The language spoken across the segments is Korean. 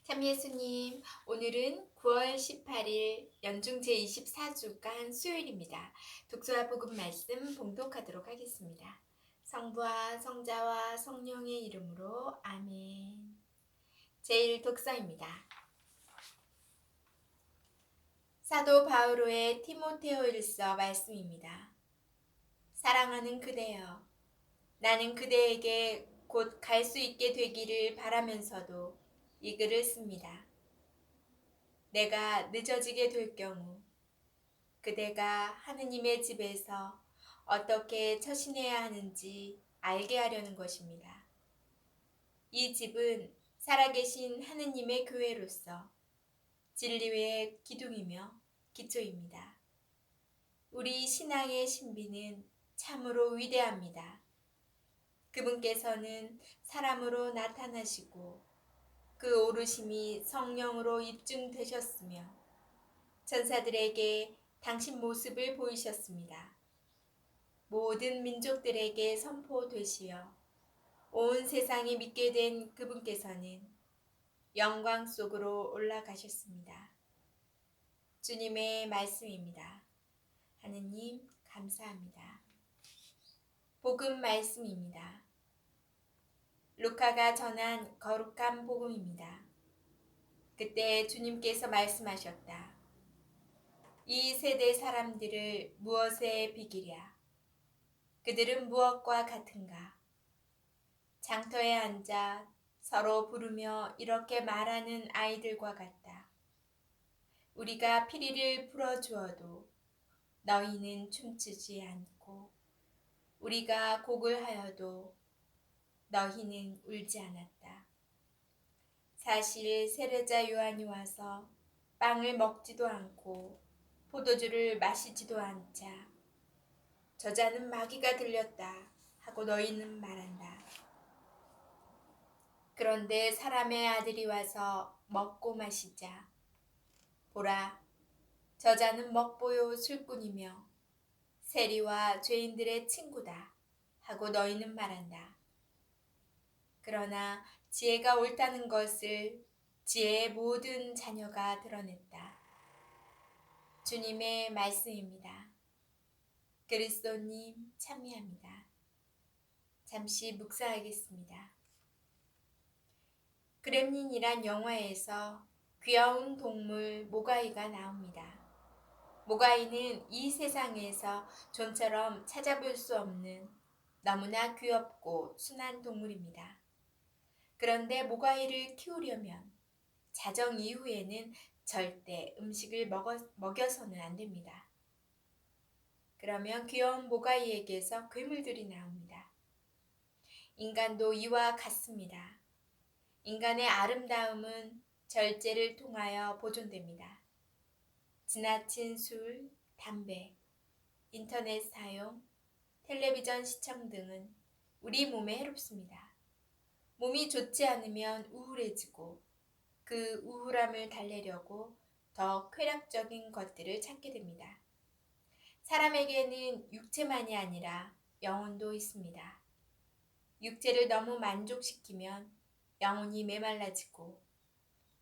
참 예수님, 오늘은 9월 18일 연중 제24주간 수요일입니다. 독서와 복음 말씀 봉독하도록 하겠습니다. 성부와 성자와 성령의 이름으로 아멘. 제1독서입니다. 사도 바오로의 티모테오일서 말씀입니다. 사랑하는 그대여, 나는 그대에게 곧 갈 수 있게 되기를 바라면서도 이 글을 씁니다. 내가 늦어지게 될 경우 그대가 하느님의 집에서 어떻게 처신해야 하는지 알게 하려는 것입니다. 이 집은 살아계신 하느님의 교회로서 진리의 기둥이며 기초입니다. 우리 신앙의 신비는 참으로 위대합니다. 그분께서는 사람으로 나타나시고 그 오르심이 성령으로 입증되셨으며 천사들에게 당신 모습을 보이셨습니다. 모든 민족들에게 선포되시어 온 세상이 믿게 된 그분께서는 영광 속으로 올라가셨습니다. 주님의 말씀입니다. 하느님 감사합니다. 복음 말씀입니다. 루카가 전한 거룩한 복음입니다. 그때 주님께서 말씀하셨다. 이 세대 사람들을 무엇에 비기랴? 그들은 무엇과 같은가? 장터에 앉아 서로 부르며 이렇게 말하는 아이들과 같다. 우리가 피리를 불어주어도 너희는 춤추지 않고 우리가 곡을 하여도 너희는 울지 않았다. 사실 세례자 요한이 와서 빵을 먹지도 않고 포도주를 마시지도 않자 저자는 마귀가 들렸다 하고 너희는 말한다. 그런데 사람의 아들이 와서 먹고 마시자. 보라, 저자는 먹보요 술꾼이며 세리와 죄인들의 친구다 하고 너희는 말한다. 그러나 지혜가 옳다는 것을 지혜의 모든 자녀가 드러냈다. 주님의 말씀입니다. 그리스도님 참여합니다. 잠시 묵상하겠습니다. 그렘린이란 영화에서 귀여운 동물 모가이가 나옵니다. 모가이는 이 세상에서 존처럼 찾아볼 수 없는 너무나 귀엽고 순한 동물입니다. 그런데 모가이를 키우려면 자정 이후에는 절대 음식을 먹여서는 안 됩니다. 그러면 귀여운 모가이에게서 괴물들이 나옵니다. 인간도 이와 같습니다. 인간의 아름다움은 절제를 통하여 보존됩니다. 지나친 술, 담배, 인터넷 사용, 텔레비전 시청 등은 우리 몸에 해롭습니다. 몸이 좋지 않으면 우울해지고 그 우울함을 달래려고 더 쾌락적인 것들을 찾게 됩니다. 사람에게는 육체만이 아니라 영혼도 있습니다. 육체를 너무 만족시키면 영혼이 메말라지고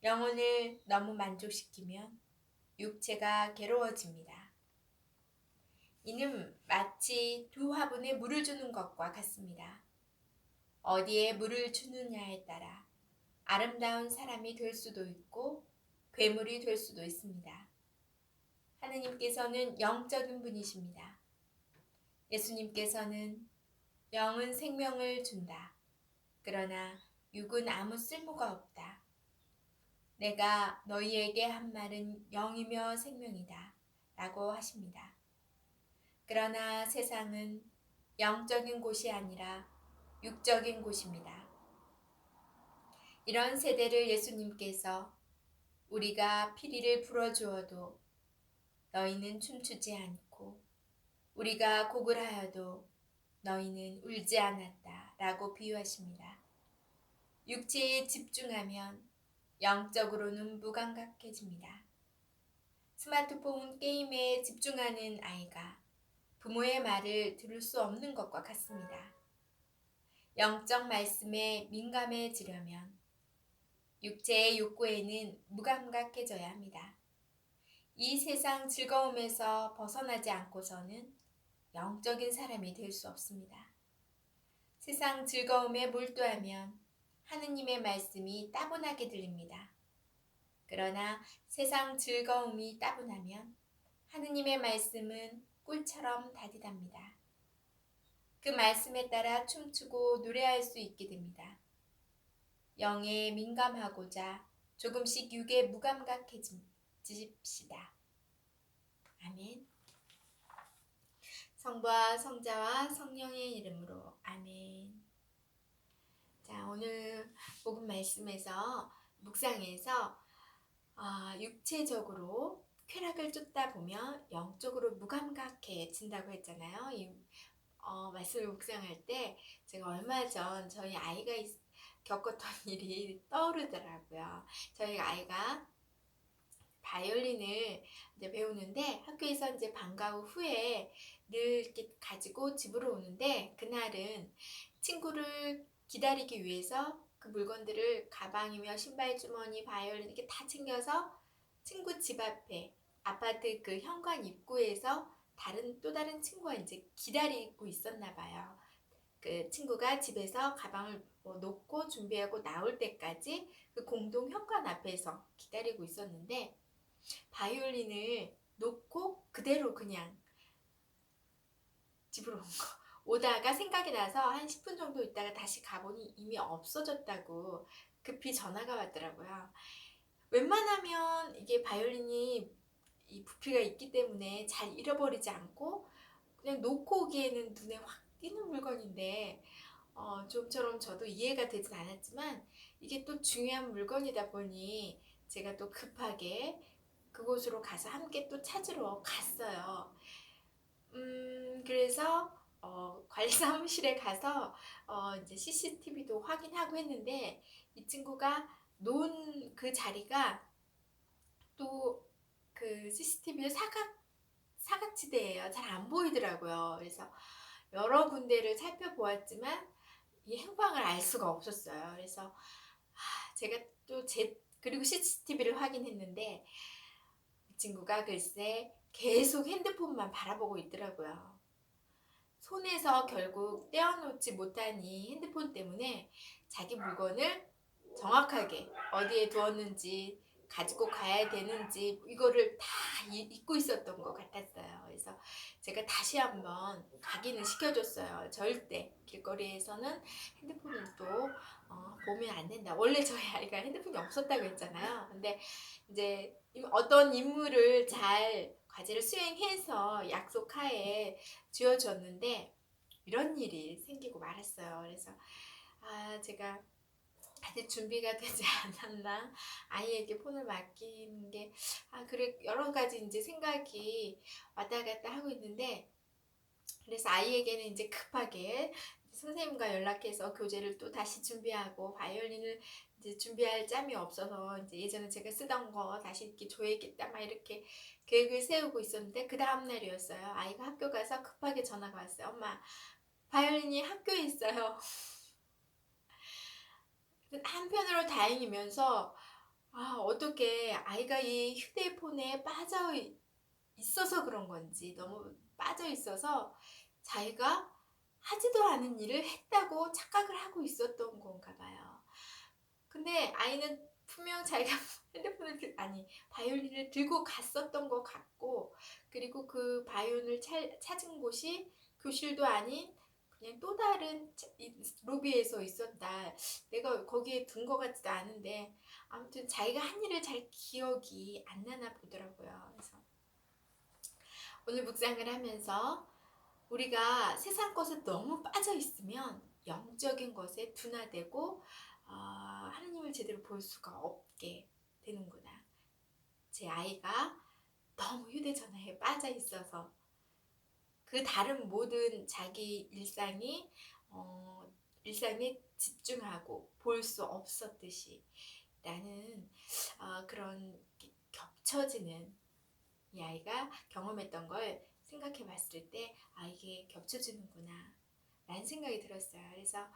영혼을 너무 만족시키면 육체가 괴로워집니다. 이는 마치 두 화분에 물을 주는 것과 같습니다. 어디에 물을 주느냐에 따라 아름다운 사람이 될 수도 있고 괴물이 될 수도 있습니다. 하느님께서는 영적인 분이십니다. 예수님께서는 영은 생명을 준다. 그러나 육은 아무 쓸모가 없다. 내가 너희에게 한 말은 영이며 생명이다. 라고 하십니다. 그러나 세상은 영적인 곳이 아니라 육적인 곳입니다. 이런 세대를 예수님께서 우리가 피리를 불어주어도 너희는 춤추지 않고 우리가 곡을 하여도 너희는 울지 않았다 라고 비유하십니다. 육체에 집중하면 영적으로는 무감각해집니다. 스마트폰 게임에 집중하는 아이가 부모의 말을 들을 수 없는 것과 같습니다. 영적 말씀에 민감해지려면 육체의 욕구에는 무감각해져야 합니다. 이 세상 즐거움에서 벗어나지 않고서는 영적인 사람이 될 수 없습니다. 세상 즐거움에 몰두하면 하느님의 말씀이 따분하게 들립니다. 그러나 세상 즐거움이 따분하면 하느님의 말씀은 꿀처럼 다디답니다. 그 말씀에 따라 춤추고 노래할 수 있게 됩니다. 영에 민감하고자 조금씩 육에 무감각해집시다. 아멘. 성부와 성자와 성령의 이름으로 아멘. 자, 오늘 복음 말씀에서 묵상에서 육체적으로 쾌락을 쫓다 보면 영적으로 무감각해진다고 했잖아요. 말씀을 묵상할 때 제가 얼마 전 저희 아이가 겪었던 일이 떠오르더라고요. 저희 아이가 바이올린을 이제 배우는데 학교에서 이제 방과 후에 늘 이렇게 가지고 집으로 오는데 그날은 친구를 기다리기 위해서 그 물건들을 가방이며 신발 주머니, 바이올린 이렇게 다 챙겨서 친구 집 앞에 아파트 그 현관 입구에서 또 다른 친구가 이제 기다리고 있었나 봐요. 그 친구가 집에서 가방을 놓고 준비하고 나올 때까지 그 공동 현관 앞에서 기다리고 있었는데 바이올린을 놓고 그대로 그냥 집으로 오다가 생각이 나서 한 10분 정도 있다가 다시 가보니 이미 없어졌다고 급히 전화가 왔더라고요. вет만하면 이게 바이올린이 이 부피가 있기 때문에 잘 잃어버리지 않고 그냥 놓고 오기에는 눈에 확 띄는 물건인데 좀처럼 저도 이해가 되진 않았지만 이게 또 중요한 물건이다 보니 제가 또 급하게 그곳으로 가서 함께 또 찾으러 갔어요. 그래서 관리 사무실에 가서 이제 CCTV도 확인하고 했는데 이 친구가 놓은 그 자리가 또 그 CCTV의 사각지대예요. 잘 안 보이더라고요. 그래서 여러 군데를 살펴보았지만 이 행방을 알 수가 없었어요. 그래서 제가 또 그리고 CCTV를 확인했는데 이 친구가 글쎄 계속 핸드폰만 바라보고 있더라고요. 손에서 결국 떼어놓지 못하니 핸드폰 때문에 자기 물건을 정확하게 어디에 두었는지 가지고 가야 되는지 이거를 다 잊고 있었던 것 같았어요. 그래서 제가 다시 한번 각인을 시켜줬어요. 절대 길거리에서는 핸드폰을 또 보면 안 된다. 원래 저희 아이가 핸드폰이 없었다고 했잖아요. 근데 이제 어떤 임무를 잘 과제를 수행해서 약속하에 쥐어줬는데 이런 일이 생기고 말았어요. 그래서 제가 아직 준비가 되지 않았나 아이에게 폰을 맡기는 게 그래 여러 가지 이제 생각이 왔다 갔다 하고 있는데 그래서 아이에게는 이제 급하게 선생님과 연락해서 교재를 또 다시 준비하고 바이올린을 이제 준비할 짬이 없어서 이제 예전에 제가 쓰던 거 다시 이렇게 줘야겠다 막 이렇게 계획을 세우고 있었는데 그 다음 날이었어요. 아이가 학교 가서 급하게 전화가 왔어요. 엄마 바이올린이 학교에 있어요. 한편으로 다행이면서 어떻게 아이가 이 휴대폰에 빠져 있어서 그런 건지 너무 빠져 있어서 자기가 하지도 않은 일을 했다고 착각을 하고 있었던 건가 봐요. 근데 아이는 분명 자기가 핸드폰을 바이올린을 들고 갔었던 것 같고 그리고 그 바이올린을 찾은 곳이 교실도 아닌 그냥 또 다른 로비에서 있었다. 내가 거기에 둔 것 같지도 않은데 아무튼 자기가 한 일을 잘 기억이 안 나나 보더라고요. 그래서 오늘 묵상을 하면서 우리가 세상 것에 너무 빠져 있으면 영적인 것에 둔화되고 하나님을 제대로 볼 수가 없게 되는구나. 제 아이가 너무 휴대전화에 빠져 있어서 그 다른 모든 자기 일상에 집중하고 볼 수 없었듯이 나는 그런 겹쳐지는 이 아이가 경험했던 걸 생각해 봤을 때 이게 겹쳐지는구나 라는 생각이 들었어요. 그래서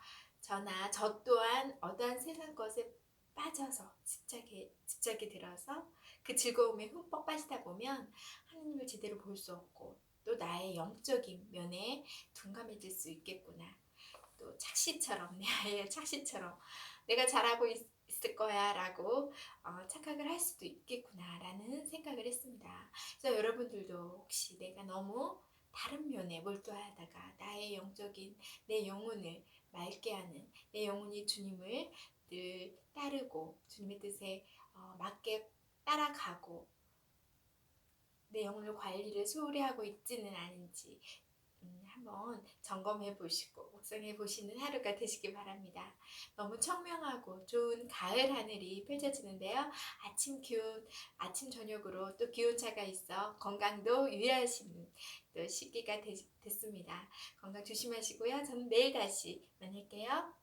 저 또한 어떠한 세상 것에 빠져서 집착이 들어서 그 즐거움에 흠뻑 빠지다 보면 하나님을 제대로 볼 수 없고 또 나의 영적인 면에 둔감해질 수 있겠구나. 또 착시처럼 내 아이의 착시처럼 내가 잘하고 있을 거야 라고 착각을 할 수도 있겠구나 라는 생각을 했습니다. 그래서 여러분들도 혹시 내가 너무 다른 면에 몰두하다가 나의 영적인 내 영혼을 맑게 하는 내 영혼이 주님을 늘 따르고 주님의 뜻에 맞게 따라가고 내 영혼을 관리를 소홀히 하고 있지는 않은지 한번 점검해 보시고 묵상해 보시는 하루가 되시기 바랍니다. 너무 청명하고 좋은 가을 하늘이 펼쳐지는데요. 아침 저녁으로 또 기온차가 있어 건강도 유의하시는 또 시기가 됐습니다. 건강 조심하시고요. 저는 내일 다시 만날게요.